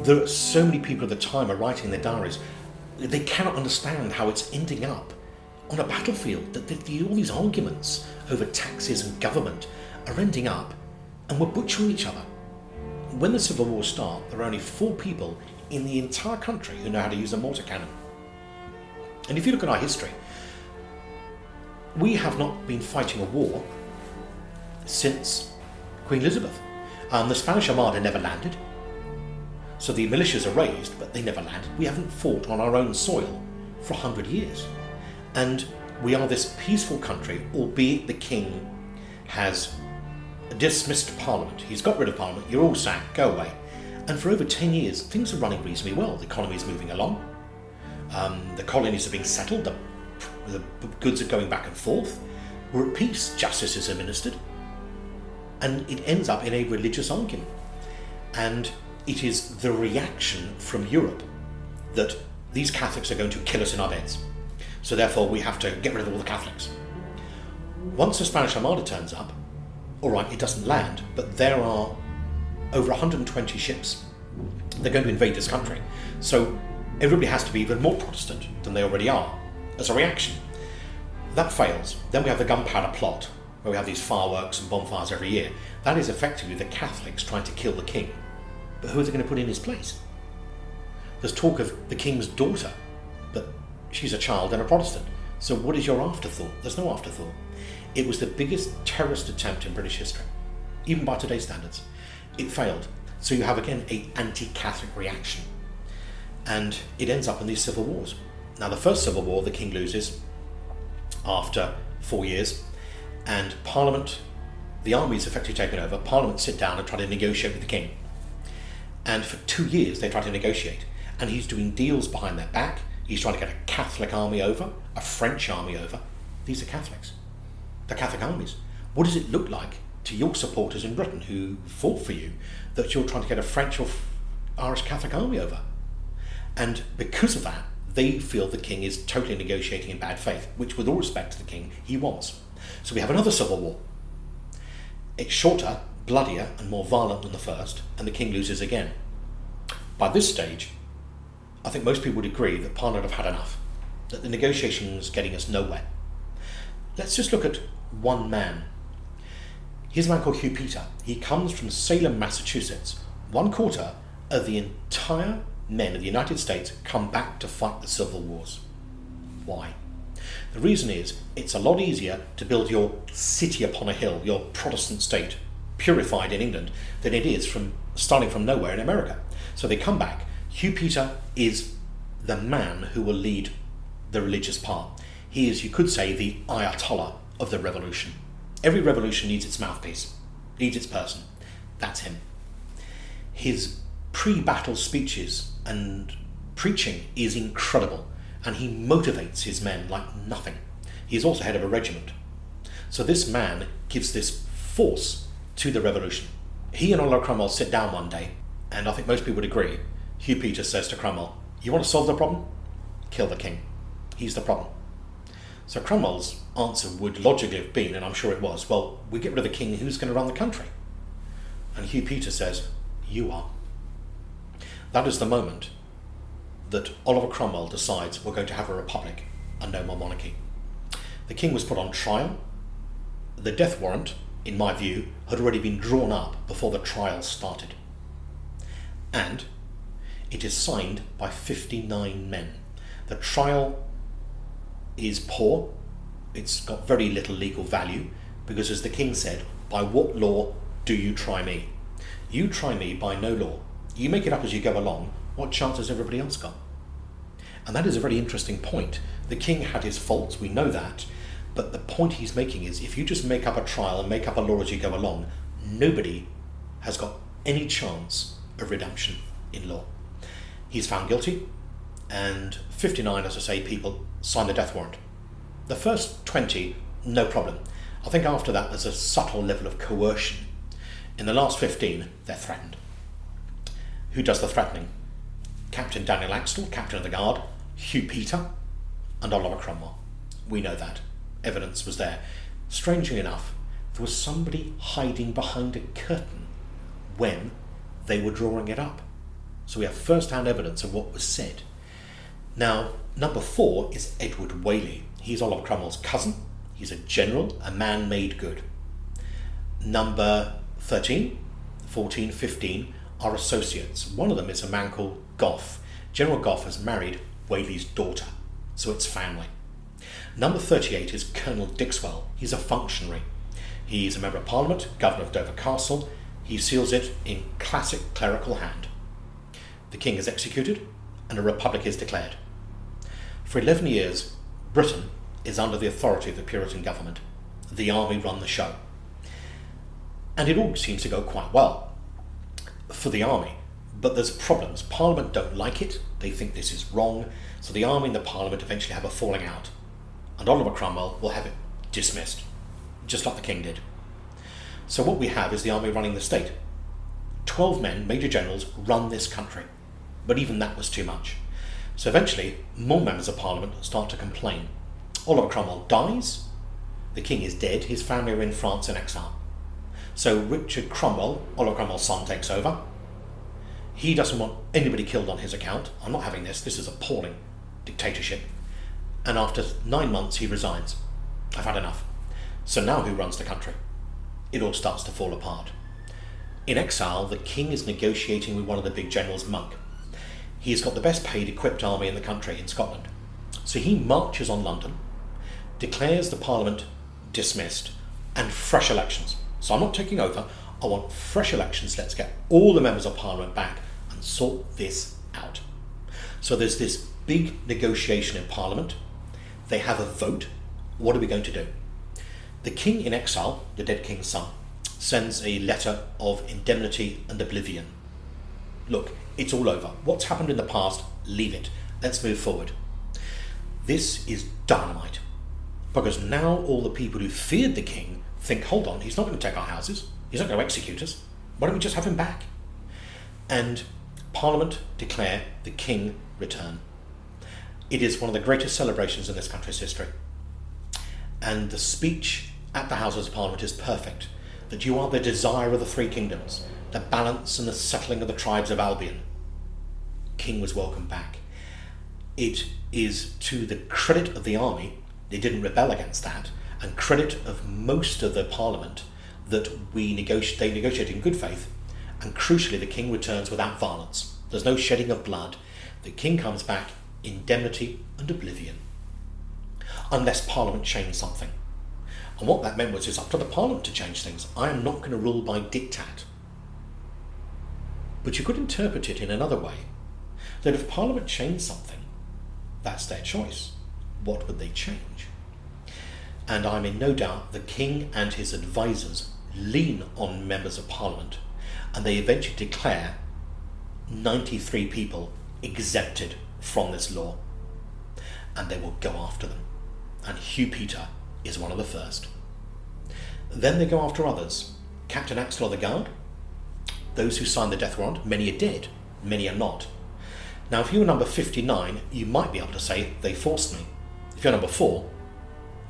There are so many people at the time are writing in their diaries, they cannot understand how it's ending up on a battlefield, that all these arguments over taxes and government are ending up and we're butchering each other. When the Civil War starts, there are only 4 people in the entire country who know how to use a mortar cannon. And if you look at our history, we have not been fighting a war since Queen Elizabeth. The Spanish Armada never landed. So the militias are raised, but they never landed. We haven't fought on our own soil for 100 years. And we are this peaceful country, albeit the king has dismissed Parliament. He's got rid of Parliament. You're all sacked. Go away. And for over 10 years, things are running reasonably well. The economy is moving along. The colonies are being settled. The goods are going back and forth. We're at peace. Justice is administered. And it ends up in a religious argument. And it is the reaction from Europe that these Catholics are going to kill us in our beds. So therefore we have to get rid of all the Catholics. Once the Spanish Armada turns up, all right, it doesn't land, but there are over 120 ships. They're going to invade this country. So everybody has to be even more Protestant than they already are as a reaction. That fails. Then we have the gunpowder plot, where we have these fireworks and bonfires every year. That is effectively the Catholics trying to kill the king. But who are they going to put in his place? There's talk of the king's daughter, but she's a child and a Protestant. So what is your afterthought? There's no afterthought. It was the biggest terrorist attempt in British history, even by today's standards. It failed. So you have again an anti-Catholic reaction. And it ends up in these civil wars. Now the first civil war, the king loses after 4 years, and Parliament, the army is effectively taken over. Parliament sit down and try to negotiate with the king. And for 2 years they try to negotiate. And he's doing deals behind their back. He's trying to get a Catholic army over, a French army over. These are Catholics. They're Catholic armies. What does it look like to your supporters in Britain who fought for you that you're trying to get a French or Irish Catholic army over? And because of that, they feel the king is totally negotiating in bad faith, which with all respect to the king, he was. So we have another civil war. It's shorter, bloodier and more violent than the first, and the king loses again. By this stage, I think most people would agree that Parliament have had enough, that the negotiation is getting us nowhere. Let's just look at one man. Here's a man called Hugh Peter. He comes from Salem, Massachusetts. 1/4 of the entire men of the United States come back to fight the civil wars. Why? The reason is it's a lot easier to build your city upon a hill, your Protestant state, purified in England, than it is from starting from nowhere in America. So they come back. Hugh Peter is the man who will lead the religious part. He is, you could say, the Ayatollah of the revolution. Every revolution needs its mouthpiece, needs its person. That's him. His pre-battle speeches and preaching is incredible, and he motivates his men like nothing. He is also head of a regiment. So this man gives this force to the revolution. He and Oliver Cromwell sit down one day, and I think most people would agree. Hugh Peter says to Cromwell, "You want to solve the problem? Kill the king. He's the problem." So Cromwell's answer would logically have been, and I'm sure it was, well, we get rid of the king, who's going to run the country? And Hugh Peter says, "You are." That is the moment that Oliver Cromwell decides we're going to have a republic and no more monarchy. The king was put on trial. The death warrant, in my view, had already been drawn up before the trial started. And it is signed by 59 men. The trial is poor. It's got very little legal value because, as the king said, by what law do you try me? You try me by no law. You make it up as you go along. What chance has everybody else got? And that is a very interesting point. The king had his faults, we know that, but the point he's making is if you just make up a trial and make up a law as you go along, nobody has got any chance of redemption in law. He's found guilty, and 59, as I say, people sign the death warrant. The first 20, no problem. I think after that there's a subtle level of coercion. In the last 15, they're threatened. Who does the threatening? Captain Daniel Axtell, Captain of the Guard, Hugh Peter, and Oliver Cromwell. We know that. Evidence was there. Strangely enough, there was somebody hiding behind a curtain when they were drawing it up. So we have first-hand evidence of what was said. Now, number 4 is Edward Whaley. He's Oliver Cromwell's cousin. He's a general, a man made good. Number 13, 14, 15 are associates. One of them is a man called Gough. General Gough has married Whaley's daughter, so it's family. Number 38 is Colonel Dixwell. He's a functionary. He's a member of Parliament, governor of Dover Castle. He seals it in classic clerical hand. The king is executed and a republic is declared. For 11 years, Britain is under the authority of the Puritan government. The army run the show. And it all seems to go quite well for the army. But there's problems. Parliament don't like it. They think this is wrong. So the army and the Parliament eventually have a falling out. And Oliver Cromwell will have it dismissed, just like the king did. So what we have is the army running the state. 12 men, major generals, run this country. But even that was too much. So eventually, more members of Parliament start to complain. Oliver Cromwell dies. The king is dead. His family are in France in exile. So Richard Cromwell, Oliver Cromwell's son, takes over. He doesn't want anybody killed on his account. I'm not having this. This is appalling dictatorship. And after 9 months, he resigns. I've had enough. So now who runs the country? It all starts to fall apart. In exile, the king is negotiating with one of the big generals, Monk. He's got the best paid equipped army in the country, in Scotland. So he marches on London, declares the Parliament dismissed, and fresh elections. So I'm not taking over. I want fresh elections. Let's get all the members of Parliament back and sort this out. So there's this big negotiation in Parliament. They have a vote. What are we going to do? The king in exile, the dead king's son, sends a letter of indemnity and oblivion. Look, it's all over. What's happened in the past, leave it. Let's move forward. This is dynamite. Because now all the people who feared the king think, hold on, he's not going to take our houses. He's not going to execute us. Why don't we just have him back? And Parliament declare the king return. It is one of the greatest celebrations in this country's history. And the speech at the Houses of Parliament is perfect. That you are the desire of the three kingdoms, the balance and the settling of the tribes of Albion. King was welcomed back. It is to the credit of the army, they didn't rebel against that, and credit of most of the Parliament that they negotiate in good faith, and crucially the king returns without violence. There's no shedding of blood. The king comes back, indemnity and oblivion. Unless Parliament changed something. And what that meant was it's up to the Parliament to change things. I am not going to rule by diktat. But you could interpret it in another way. That if Parliament changed something, that's their choice. What would they change? And I'm in no doubt the king and his advisors lean on members of Parliament, and they eventually declare 93 people exempted from this law. And they will go after them. And Hugh Peter is one of the first. Then they go after others. Captain Axel of the Guard, those who signed the death warrant, many are dead, many are not. Now, if you were number 59, you might be able to say, they forced me. If you're number 4,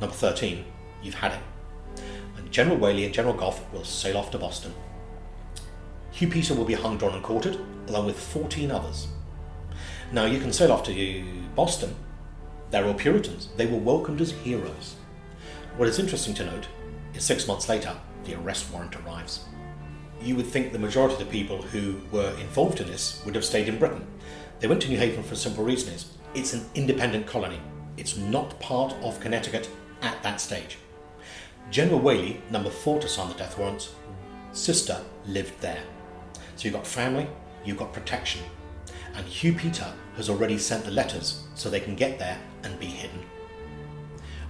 number 13, you've had it. And General Whaley and General Gough will sail off to Boston. Hugh Peter will be hung, drawn and quartered, along with 14 others. Now, you can sail off to Boston. They're all Puritans. They were welcomed as heroes. What is interesting to note is 6 months later, the arrest warrant arrives. You would think the majority of the people who were involved in this would have stayed in Britain. They went to New Haven for a simple reason: it's an independent colony. It's not part of Connecticut at that stage. General Whaley, number 4 to sign the death warrants, sister lived there. So you've got family, you've got protection. And Hugh Peter has already sent the letters so they can get there and be hidden.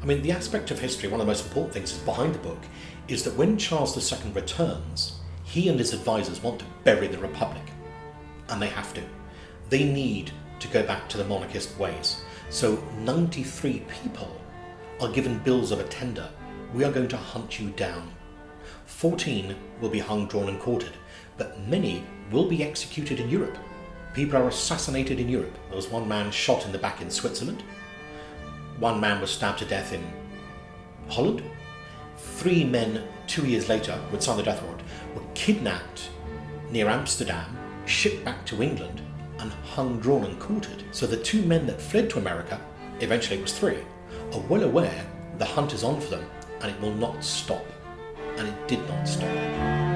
I mean, the aspect of history, one of the most important things is behind the book, is that when Charles II returns, he and his advisors want to bury the Republic. And they have to. They need to go back to the monarchist ways. So 93 people are given bills of attainder. We are going to hunt you down. 14 will be hung, drawn and quartered, but many will be executed in Europe. People are assassinated in Europe. There was one man shot in the back in Switzerland. One man was stabbed to death in Holland. 3 men, 2 years later, who had signed the death warrant, were kidnapped near Amsterdam, shipped back to England, and hung, drawn and quartered. So the 2 men that fled to America, eventually it was 3, are well aware the hunt is on for them and it will not stop. And it did not stop.